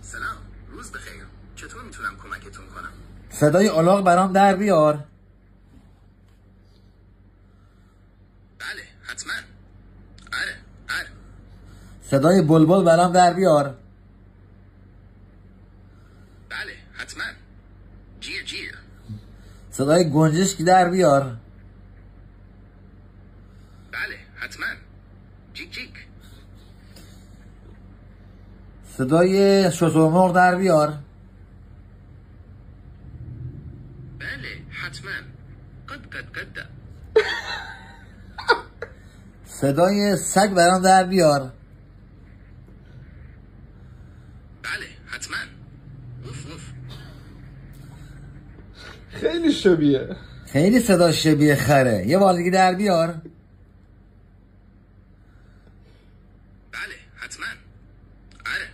سلام، روز بخیر. چطور میتونم کمکتون کنم؟ صدای الاغ برام در بیار. بله، حتما. آره. صدای بلبل برام در بیار. بله، حتما. جیر. صدای گنجشک در بیار. بله، حتما. جیک. صدای شترمرغ در بیار. بله، حتما. قد. صدای سگ برام در بیار. بله، حتما. اوف. خیلی شبیه. خیلی صدا شبیه خره. یه بار دیگه در بیار. بله، حتما. آره.